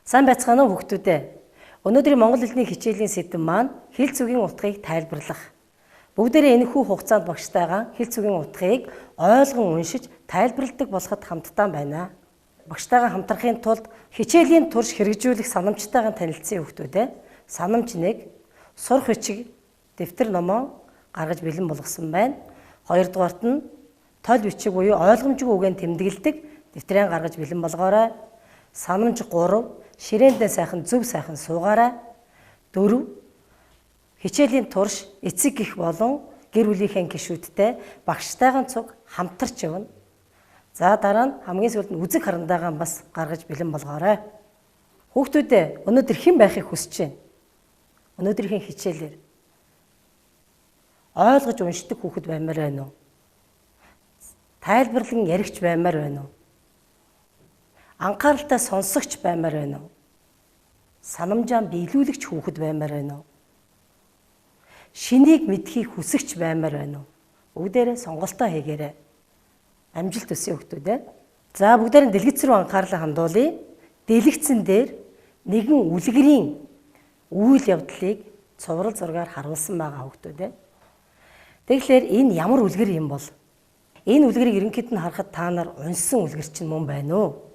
Сайн байцгаана уу хүүхдүүдээ. Өнөөдрийн монгол хэлний хичээлийн сэдэв маань хэл зүгийн утгыг тайлбарлах. Бүгдээрээ энэхүү хугацаанд багштайгаа хэл зүгийн утгыг ойлгон уншиж тайлбарладаг болоход хамтдаа байна. Багштайгаа хамтрахын тулд хичээлийн турш хэрэгжүүлэх санамжтайгаа танилцсан хүүхдүүдээ санамж 1 сурах бичиг дэвтэр номоо гаргаж бэлэн болгосон байна. Хоёрдугаарт нь тол бичиг буюу ойлгомжгүй үгээр тэмдэглэдэг дэвтрээ гаргаж бэлэн болгоорой. Санамж 3 ширээндээ сайхан зөв сайхан суугаарай. 4 хичээлийн турш эцэг гих болон гэр бүлийнхээ гишүүдтэй багштайгаа цуг хамтарч явна. За дараа нь хамгийн сүүлд нь үзэг харандаагаа бас гаргаж бэлэн болгоорой. Хүүхдүүдээ өнөөдөр хэн байхыг хүсэж байна? Өнөөдрийн хичээлээр ойлгож уншдаг хүүхэд баймаар байна уу? Тайлбарлан яригч баймаар байна уу? Анхааралтай сонсогч баймаар байна уу? Санамжаа биелүүлэгч хүүхэд баймаар байна уу? Шинийг мэдхийг хүсэгч баймаар байна уу? Бүгдээрээ сонголтоо хийгээрэй. Амжилт хүсье хүүхдүүд. За бүгдээрээ дэлгэц рүү анхаарлаа хандуулъя. Дэлгэцэн дээр нэгэн үлгэрийн үйл явдлыг цуврал зургаар харуулсан байгаа хүүхдүүд. Тэгэхээр энэ ямар үлгэр юм бол? Энэ үлгэрийг ерөнхийд нь харахад та нар унсан үлгэр чинь мөн байна уу?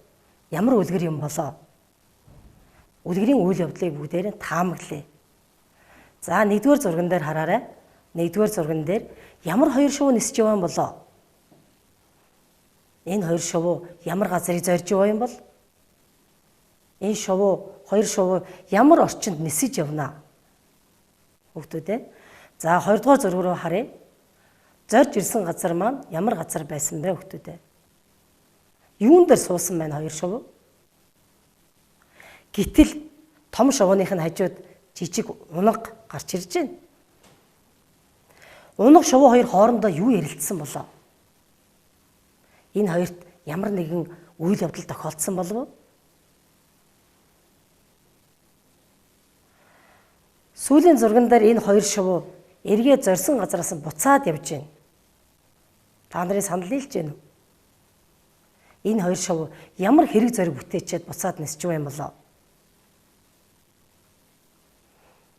Ямар үлгэр юм болоо? Үлгэрийн үйл явдлыг бүгдээрээ таамаглая. За нэгдүгээр зурган дээр хараарай. Нэгдүгээр зурган дээр ямар хоёр шувуу нисэж яваа юм болоо? Энэ хоёр шувуу ямар газрыг зорж яваа юм бол? Энэ хоёр шувуу ямар орчинд нисэж явнаа? Хүүхдүүд. За хоёрдугаар зураг руу харъя. Зорж ирсэн газар маань ямар газар байсан бэ хүүхдүүд? Юун дээр суусан байна хоёр шувуу? Гэтэл том шувууных нь хажууд жижиг унаг гарч ирж байна. Унаг шувуу хоёр хоорондоо юу ярилцсан болоо? Энэ хоёрт ямар нэгэн үйл явдал тохиолдсон болов уу? Сүүлийн зурган дээр энэ хоёр шувуу эргээ зорьсон газараас буцаад явж байна. Та нарын санал нийлж байна уу? Энэ хоёр шувуу ямар хэрэг зориг бүтээчээд буцаад нисэж байгаа юм болоо?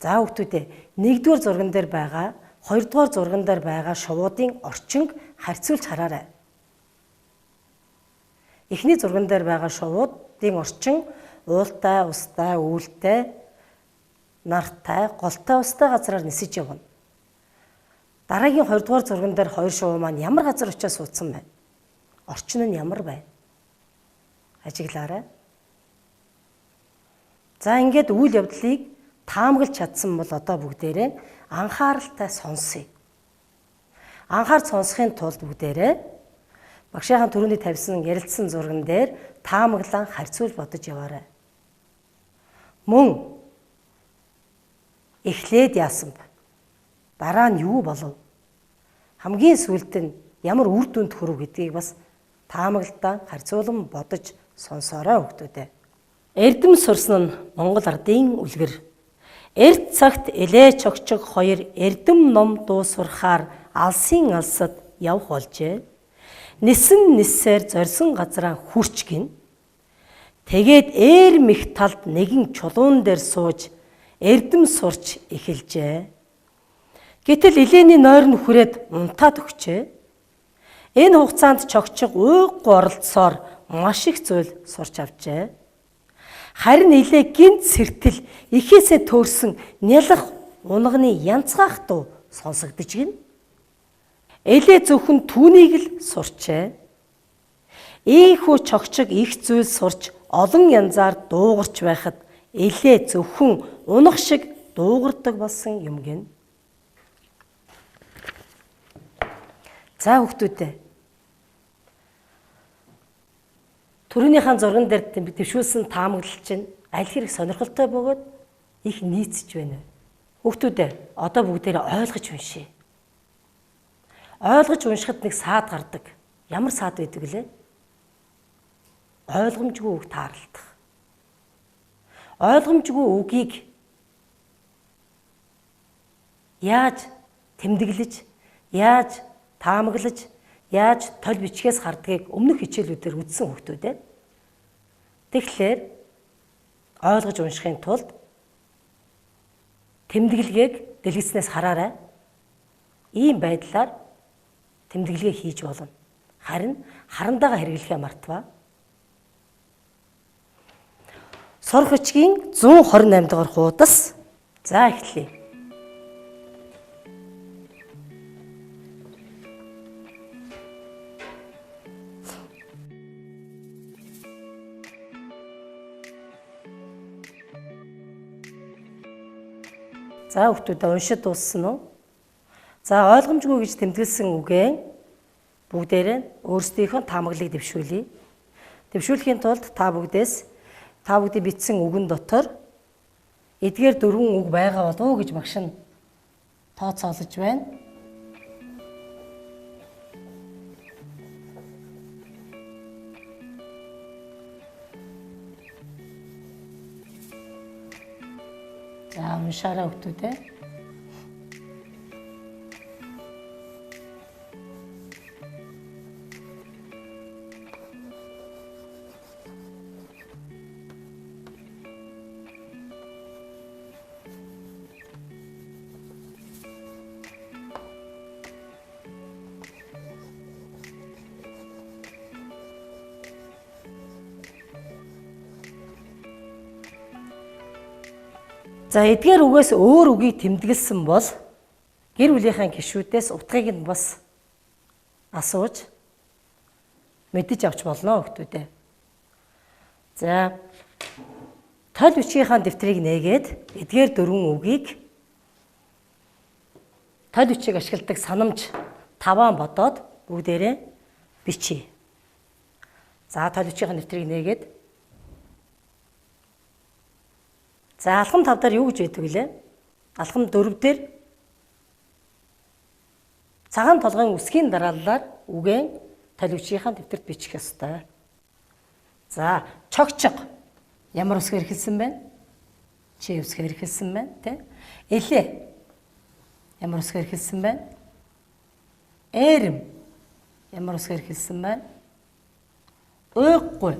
За хүүхдүүдээ нэгдүгээр зурган дээр байгаа, хоёрдугаар зурган дээр байгаа шувуудын орчинг харьцуулж хараарай. Эхний зурган дээр байгаа шувуудын орчин уултай, устай, үүлтэй, нартай, голтой устай газраар нисэж явна. Дараагийн хоёрдугаар зурган дээр хоёр шувуу маань ямар газар очиж суудсан байна? Орчин нь ямар байна? Ажиглаарай. За ингээд үйл явдлыг таамаглаж чадсан бол одоо бүгдээрээ анхааралтай сонсъё. Анхаарч сонсохын тулд бүгдээрээ багшийнхаа түрүүний тавьсан ярилцсан зурган дээр таамаглан харьцуулж бодож яваарай. Мөн эхлээд яасан бэ? Дараа нь юу болов? Хамгийн сүүлд нь ямар үр дүнд хүрв гэдгийг бас таамаглалдаа харьцуулан бодож сонсоорой хүүхдүүдээ. Эрдэм сурсан нь Монгол ардын үлгэр. Эрт цагт элээ чогчог хоёр эрдэм ном дуу сурахаар алсын алсад явх болжээ. Нисэн ниссээр зорьсон газраа хүрч гин. Тэгээд ээр мэх талд нэгэн чулуун дээр сууж эрдэм сурч эхэлжээ. Гэтэл илээний нойр нь хүрээд унтаад өгчээ. Энэ хугацаанд чогчог уйггүй оролцсоор маш их зүйл сурч авчээ. Харин илээ гинт сэртэл ихээсээ төөрсөн нялх унганы янцгаах дуу сонсогдож гин. Элээ зөвхөн түүнийг л сурчээ. Ийхүү чогчог их зүйл сурч олон янзаар дуугарч байхад элээ зөвхөн унах шиг дуугардаг болсон юм гин. За хүүхдүүдээ. Төрөнийхэн зурган дээр дэвшүүлсэн таамаглал чинь аль хэрэг сонирхолтой бөгөөд их нийцж байна. Хүүхдүүдээ одоо бүгдээрээ ойлгож уншъя. Ойлгож уншихад нэг саад гардаг. Ямар саад байдаг лээ? Ойлгомжгүй үг таарлах. Ойлгомжгүй үгийг яаж тэмдэглэж, яаж таамаглаж, яаж тол бичгээс хардгийг өмнөх хичээлүүдээр үзсэн хүүхдүүд. Тэгэхээр ойлгож уншихын тулд тэмдэглэгийг дэлгэцнээс хараарай. Ийм байдлаар тэмдэглэгээ хийж болно. Харин харандаага хэрэглэхээ мартваа. Сурах бичгийн 128 дугаар хуудас. За эхлэе. За хүүхдүүд уншид дууссан уу? За ойлгомжгүй гэж тэмдэглэсэн үгээ бүгдээрээ өөрсдийнхөө таамаглалыг дэвшүүлье. Дэвшүүлэхийн тулд та бүгдийн бичсэн үгэн дотор эдгээр 4 үг байгаа болов уу гэж багш нь тооцоолож байна. За уншаарай хүүхдүүдээ. За эдгээр үгээс өөр үгийг тэмдэглэсэн бол гэр бүлийнхаа гишүүдээс утгыг нь бас асууж мэдэж авч болно хүүхдүүдээ. За тол бичгийнхаа дэвтрийг нээгээд эдгээр 4 үгийг тол бичиг ашигладаг санамж 5 бодоод бүгдээрээ бичье. За тол бичгийнхаа дэвтрийг нээгээд за алхам 5 дээр юу гэж байдаг вэ? Алхам 4 дээр цагаан толгойн үсгийн дарааллаар үгэн талвичийнхаа дэвтэрт бичих ёстой. За чогчго ямар үсгээр хэлсэн бэ? Чи үсгээр хэлсэн байна, тэ? Элэ ямар үсгээр хэлсэн бэ? Эрэм ямар үсгээр хэлсэн байна? Өөхгүй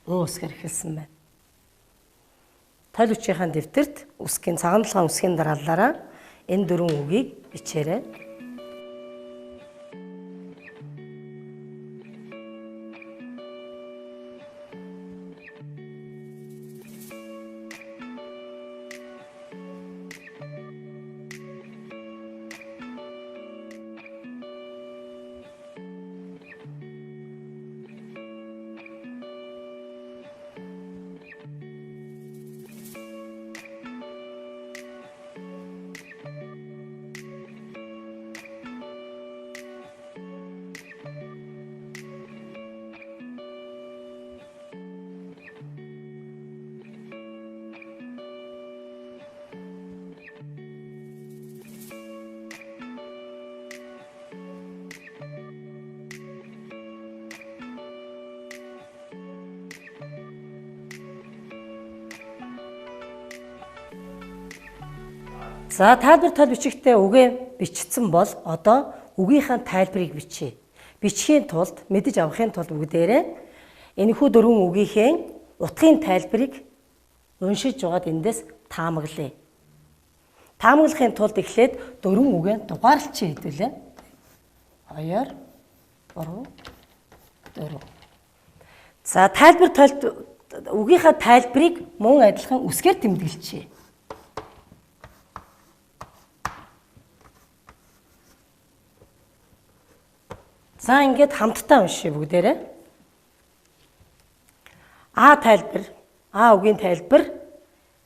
үсгээр хэлсэн байна. Тол үчийнхаа дэвтэрт үсгийн цагаан толгойн үсгийн дарааллаараа энэ 4 үгийг бичээрэй. За тайлбар тол бичигтээ үгээ бичсэн бол одоо үгийнхаа тайлбарыг бичье. Бичихийн тулд мэдэж авахын тулд бүгдээрээ энэхүү 4 үгийнхээ утгын тайлбарыг уншиж жагаад эндээс таамаглая. Таамаглахын тулд эхлээд 4 үгээ дугаарлалчин хэдүүлээ. 2 3 4. За тайлбар үгийнхаа тайлбарыг мөн адилхан үсгээр тэмдэглэжээ. За ингээд хамтдаа уншия бүгдээрээ. А тайлбар, А үгийн тайлбар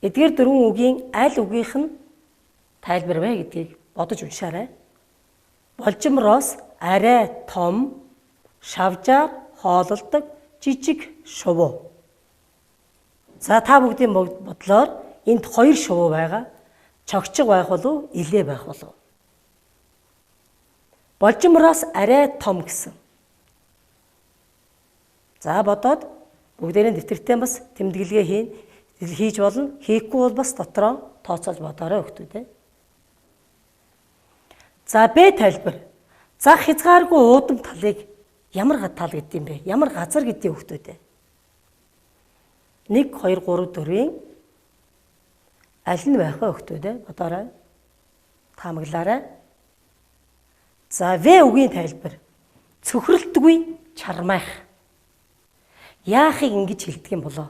эдгээр 4 үгийн аль үгийнх нь тайлбар вэ гэдгийг бодож уншаарай. Болжимроос арай том, шавжаар хоололдог жижиг шувуу. За та бүгдийн бодлоор энд 2 шувуу байгаа. Чогчго байх болов, илээ байх болов? Болжимроос арай том гэсэн. За бодоод бүгдээрээ дэвтэртээ бас тэмдэглэгээ хийж болно. Хийхгүй бол бас дотроо тооцоолж бодоорой хүүхдүүдээ. За Б тайлбар. Зах хязгааргүй уудам талыг ямар тал гэдэг юм бэ? Ямар газар гэдэг хүүхдүүдээ. 1 2 3 4-ийн аль нь байх вэ хөгтөөдөө бодоорой. Таамаглаарай. За В үгийн тайлбар. Цөхрөлтгүй чармайх. Яахыг ингэж хэлдэг юм болоо?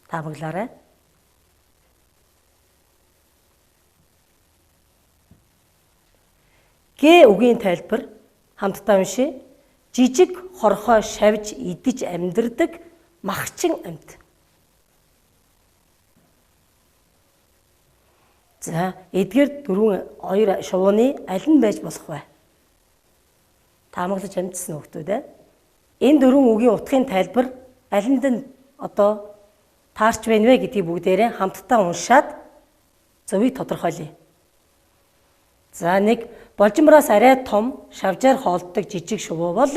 Таамаглаарай. Г үгийн тайлбар хамтдаа уншъя. Жижиг хорхоо шавж идэж амьдардаг махчин амьд. За, эдгээр дөрвөн хоёр шувууны аль нь байж болох вэ? Таамаглаж амжсан хөлтүүд ээ. Энэ дөрвөн үгийн утгын тайлбар алинд нь одоо таарч байна вэ гэдгийг бүгдээрээ хамтдаа уншаад зөвийг тодорхойлъё. За, нэг болжмороос арай том шавжаар хоолддог жижиг шувуу бол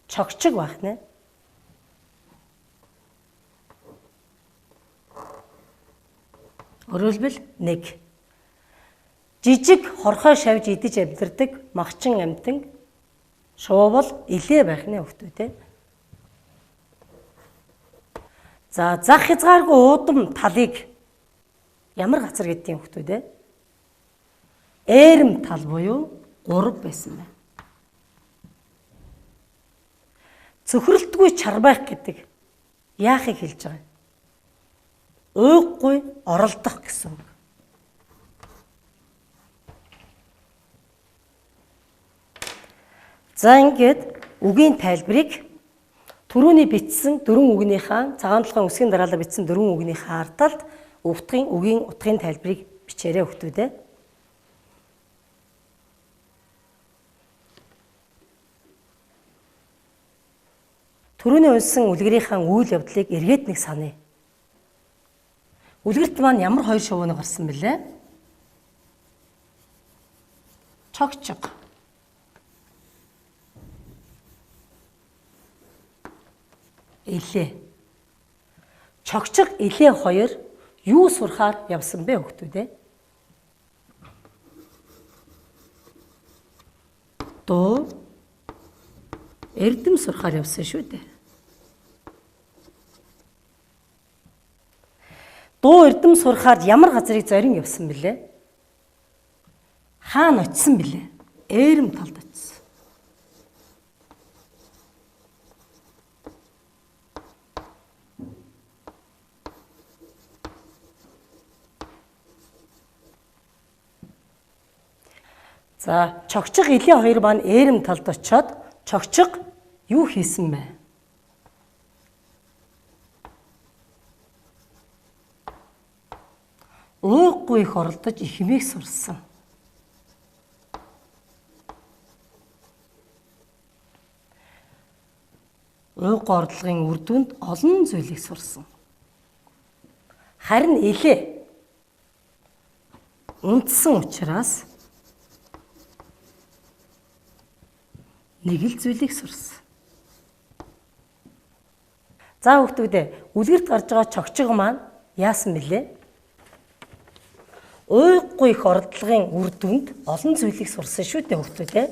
чогчиг байх нэ. Өөрөлдвөл 1. Жижиг хорхоо шавж идэж амьдардаг махчин амьтан шувуу бол илээ байх нэ хөлтүүдээ. За, зах хязгааргүй уудам талыг ямар газар гэдгийг хөлтүүдээ? Ээрэм тал буюу 3 байсан байна. Цөхрөлтгүй чармайх гэдэг яахыг хэлж байгаа юм? Уйггүй оролдох гэсэн үг. За ингээд үгийн тайлбарыг түрүүний бичсэн 4 үгнийхээ цагаан толгойн үсгийн дараалал бичсэн 4 үгнийхээ ардталд үгийн утгын тайлбарыг бичээрэй хөлтүүдээ. Түрүүний уншсан үлгэрийнхаа үйл явдлыг эргээд нэг саная. Үлгэрт маань ямар хоёр шувууны гарсан бэлээ? Чогчиг. Илээ. Чогчиг, илээ хоёр юу сурахаар явсан бэ хөлтүүдээ? Дуу эрдэм сурахаар явсан шүү дээ. Дуу эрдэм сурахаар ямар газрыг зорин явсан бэлээ? Хаана очисон бэлээ? Ээрэм талд очисон. За, чогчиг илээ хоёр маань ээрэм талд очиод чогчиг юу хийсэн бэ? Уйггүй их оролдож ихмийг сурсан. Уйггүй ордлогын үр дүнд олон зүйлийг сурсан. Харин илээ үндсэн учраас нэг л зүйлийг сурсан. За хүүхдүүдээ үлгэрт гарч байгаа чогчиг маань яасан бэлээ? Уйггүй их ордлогын үр дүнд олон зүйлийг сурсан шүү дээ хүүхдүүдээ.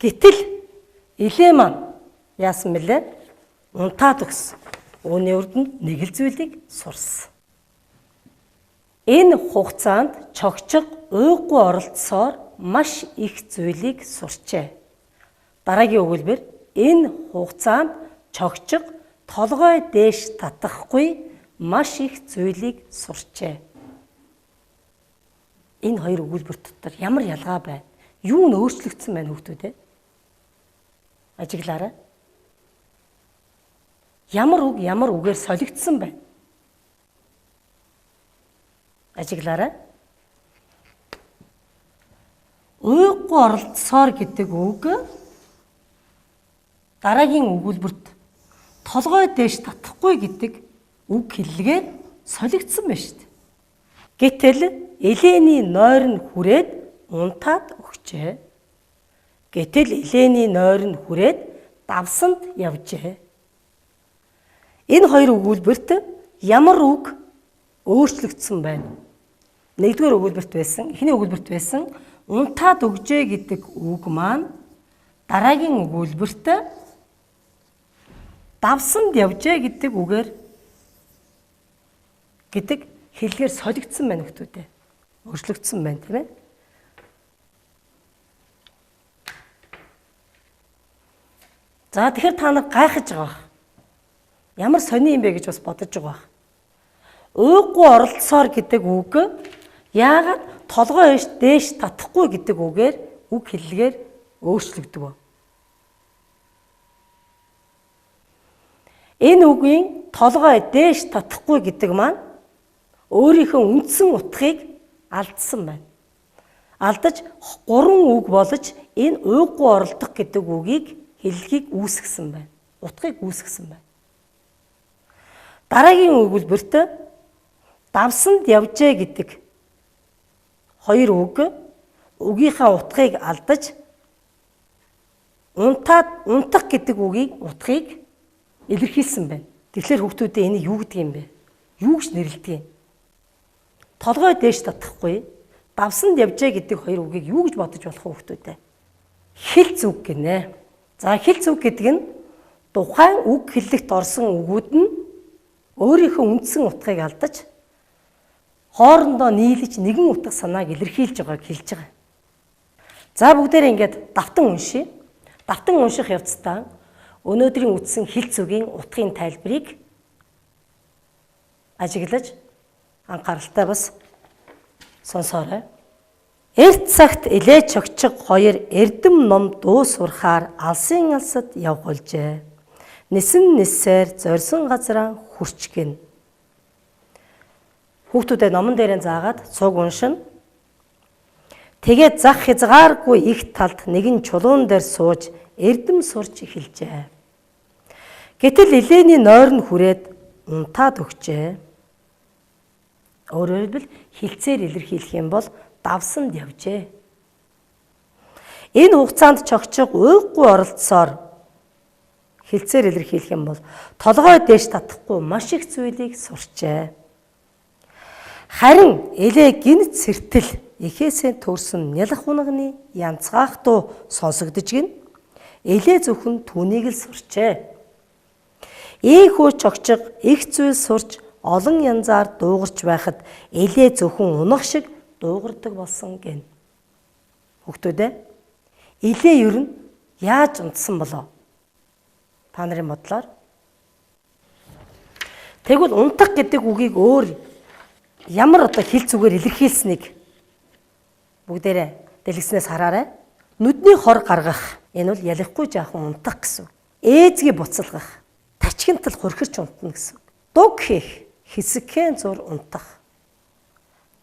Гэтэл илээ маань яасан бэлээ? Унтаад өгсөн. Үүний үр дүнд нэг л зүйлийг сурсан. Энэ хугацаанд чогчиг уйггүй оролцсоор маш их зүйлийг сурчээ. Дараагийн өгүүлбэр энэ хугацаанд чогчиг толгой дээш татахгүй маш их зүйлийг сурчээ. Энэ хоёр өгүүлбэр дотор ямар ялгаа байна? Юу нь өөрчлөгдсөн байна хүүхдүүд ээ? Ажиглаарай. Ямар үгээр солигдсон байна? Ажиглаарай. Уйггүй оролцсоор гэдэг үг дараагийн өгүүлбэрт толгой дээш татахгүй гэдэг үг хэллэгээр солигдсон байна шүү дээ. Гэтэл илээний нойр нь хүрээд унтаад өгчээ. Гэтэл илээний нойр нь хүрээд давсанд явжээ. Энэ хоёр өгүүлбэрт ямар үг өөрчлөгдсөн байна? Нэгдүгээр өгүүлбэрт байсан, эхний өгүүлбэрт байсан унтаад өгжээ гэдэг үг маань дараагийн өгүүлбэрт давсанд явжээ гэдэг үгээр гэдэг хэлгээр солигдсон байна хүмүүстээ. Өөрчлөгдсөн байна тийм ээ. За тэгэхээр та нар гайхаж байгаа. Ямар сони юм бэ гэж бас бодож байгаа. Уйггүй оролцоор гэдэг үг яагаад толгой дээш татахгүй гэдэг үгээр үг хэллэгээр өөрчлөгдөв. Энэ үгийн толгой дээш татахгүй гэдэг маань өөрийнхөө үндсэн утгыг алдсан байна. Алдаж 3 үг болж энэ уйггүй оролдох гэдэг үгийг хэллэгийг үүсгэсэн байна. Утгыг үүсгэсэн байна. Дараагийн өгүүлбэрт давсанд явжээ гэдэг 2 үг үгийнхаа утгыг алдаж унтах гэдэг үгийн утгыг илэрхийлсэн байна. Тэгэхээр хүүхдүүдээ энийг юу гэдэг юм бэ? Юу гэж нэрлэдэг юм? Толгой дээш татахгүй, давсанд явжээ гэдэг 2 үгийг юу гэж бодож болох вэ хүүхдүүдээ? Хэлц үг гинэ. За хэлц үг гэдэг нь тухайн үг хэллэгт орсон үгүүд нь өөрийнхөө үндсэн утгыг алдаж хоорондоо нийлж нэгэн утга санааг илэрхийлж байгааг хэлж байгаа. За бүгдээрээ ингээд давтан уншия. Давтан унших явцдаа өнөөдрийн үтсэн хэлц үгийн утгын тайлбарыг ажиглаж анхааралтай бас сонсоорой. Эрт цагт элээ чогчиг 2 эрдэм ном дуу сурахаар алсын алсад явхулжээ. Нисэн нисээр зорьсон газараа хүрч гин. Хүүхдүүдэд номон дээрээ заагаад цуг уншина. Тэгээд зах хязгааргүй их талд нэгэн чулуун дээр сууж эрдэм сурч эхэлжээ. Гэтэл элээний нойр нь хүрээд унтаад өгчээ. Өөрөөр хэлбэл хэлцээр илэрхийлэх юм бол давсанд явжээ. Энэ хугацаанд чогчиг уйггүй оролцсоор хэлцээр илэрхийлэх юм бол толгой дээш татахгүй маш их зүйлийг сурчээ. Харин элээ гинт сэртэл эхээсээ төрсөн нялх унагны янцгаах дуу сонсогдож гин элээ зөвхөн түүнийг л сурчээ. Ийхүү чогчиг их зүйл сурч олон янзаар дуугарч байхад элээ зөвхөн унах шиг дуугардаг болсон гэн. Хүүхдүүдээ элээ ер нь яаж унтсан болоо? Та нарын бодлоор. Тэгвэл унтах гэдэг үгийг өөр ямар хэлц үгээр илэрхийлсэнийг бүгдээрээ дэлгэснээс хараарай. Нүдний хор гаргах. Энэ бол ялахгүй жаахан унтах гэсэн. Ээзгээ буцалгах. Тачигнтал хөрхирч унтна гэсэн. Дуг хийх. Хэсэгхэн зур унтах.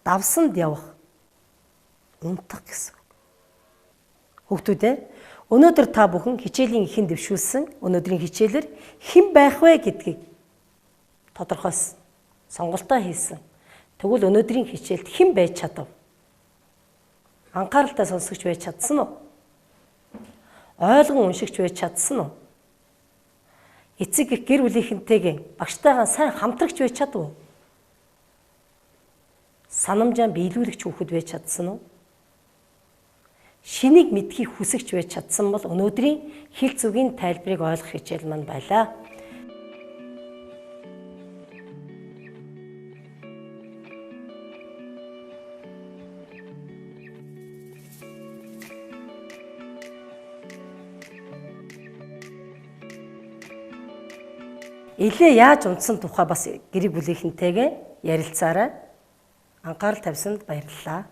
Давсанд явах. Унтах гэсэн. Хүүхдүүдээ өнөөдөр та бүхэн хичээлийн эхэнд дэвшүүлсэн өнөөдрийн хичээлээр хэн байх вэ гэдгийг тодорхойлсон. Сонголтоо хийсэн. Тэгвэл өнөөдрийн хичээлд хэн байж чадав? Анхааралтай сонсогч байж чадсан уу? Ойлгон уншигч байж чадсан уу? Эцэг их гэр бүлийнхэнтэйгээ багштайгаа сайн хамтрагч байж чадав уу? Санамжаа биелүүлэгч хүүхэд байж чадсан уу? Шинийг мэдхийг хүсэгч байж чадсан бол өнөөдрийн хэлц үгийн тайлбарыг ойлгох хичээл маань байлаа. Элээ яаж унтсан тухай бас гэр бүлийнхэнтэйгээ ярилцаарай. Анхаарал тавьсанд баярлалаа.